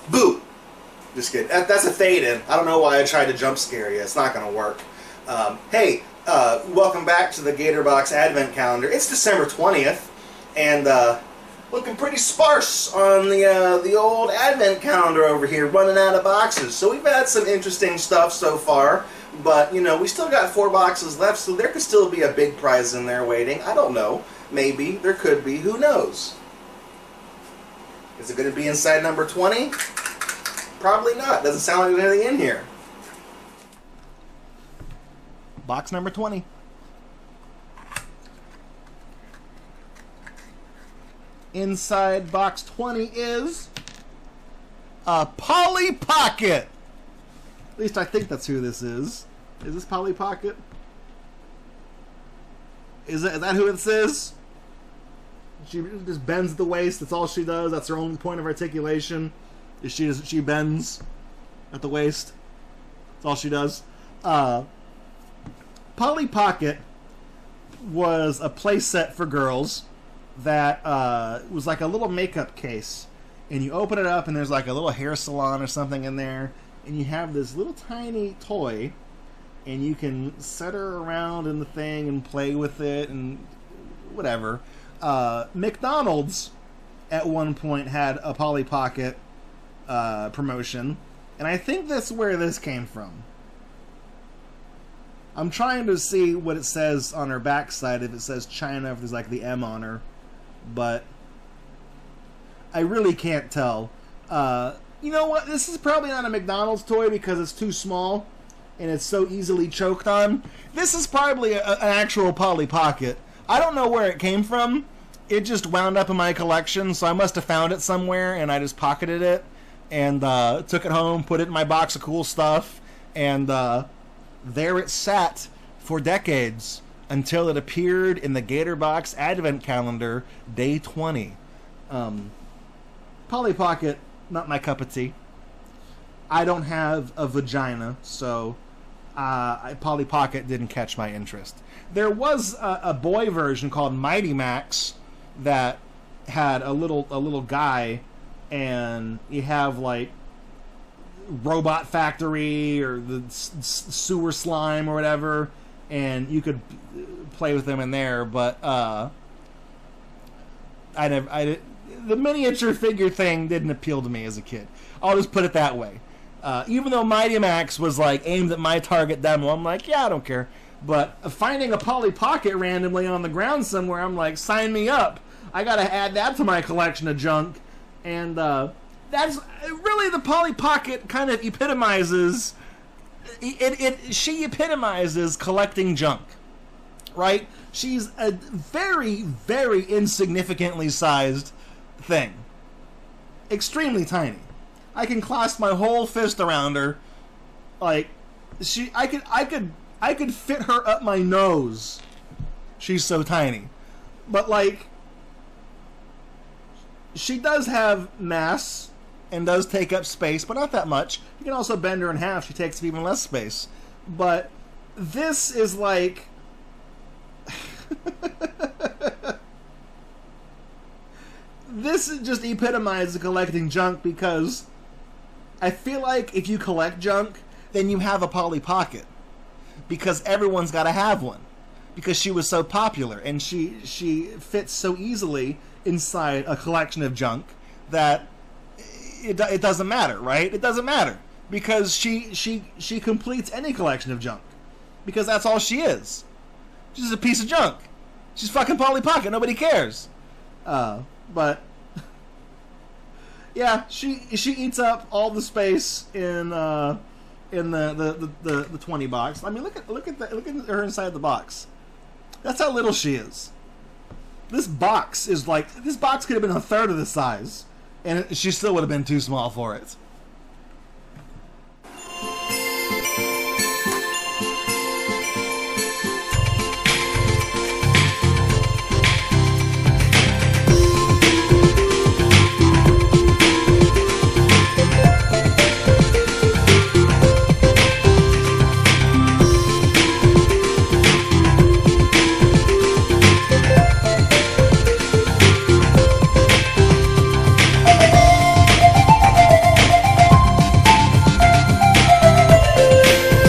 Boo! Just kidding. That's a fade-in. I don't know why I tried to jump scare you. It's not going to work. Hey, welcome back to the Gatorbox Advent Calendar. It's December 20th, and looking pretty sparse on the old Advent Calendar over here, running out of boxes. So we've had some interesting stuff so far, but, you know, we still got 4 boxes left, so there could still be a big prize in there waiting. I don't know. Maybe. There could be. Who knows? Is it going to be inside number 20? Probably not. Doesn't sound like there's anything in here. Box number 20. Inside box 20 is a Polly Pocket. At least I think that's who this is. Is this Polly Pocket? Is that who it is? She just bends at the waist. That's all she does. That's her only point of articulation. She bends at the waist. That's all she does. Polly Pocket was a play set for girls that was like a little makeup case. And you open it up and there's like a little hair salon or something in there. And you have this little tiny toy. And you can set her around in the thing and play with it and whatever. McDonald's at one point had a Polly Pocket promotion, and I think that's where this came from. I'm trying to see what it says on her backside, if it says China, if there's like the M on her, but I really can't tell. You know what? This is probably not a McDonald's toy because it's too small and it's so easily choked on. This is probably an actual Polly Pocket. I don't know where it came from. It just wound up in my collection, so I must have found it somewhere, and I just pocketed it, and took it home, put it in my box of cool stuff, and there it sat for decades until it appeared in the Gatorbox Advent Calendar, Day 20. Polly Pocket, not my cup of tea. I don't have a vagina, so Polly Pocket didn't catch my interest. There was a boy version called Mighty Max that had a little guy, and you have like Robot Factory or the sewer slime or whatever, and you could play with them in there. But the miniature figure thing didn't appeal to me as a kid. I'll just put it that way. Even though Mighty Max was like aimed at my target demo, I'm like, yeah, I don't care. But finding a Polly Pocket randomly on the ground somewhere, I'm like, sign me up. I gotta add that to my collection of junk. And that's really, the Polly Pocket kind of epitomizes she epitomizes collecting junk, right? She's a very, very insignificantly sized thing. Extremely tiny. I can clasp my whole fist around her. Like, I could fit her up my nose. She's so tiny. But, like, she does have mass and does take up space, but not that much. You can also bend her in half. She takes up even less space. But this is like... this just epitomizes collecting junk, because I feel like if you collect junk, then you have a Polly Pocket. Because everyone's got to have one. Because she was so popular, and she fits so easily inside a collection of junk that it doesn't matter, right? It doesn't matter. Because she completes any collection of junk. Because that's all she is. She's a piece of junk. She's fucking Polly Pocket. Nobody cares. But yeah, she eats up all the space in the 20 box. I mean, look at her inside the box. That's how little she is. This box could have been a third of the size, and she still would have been too small for it.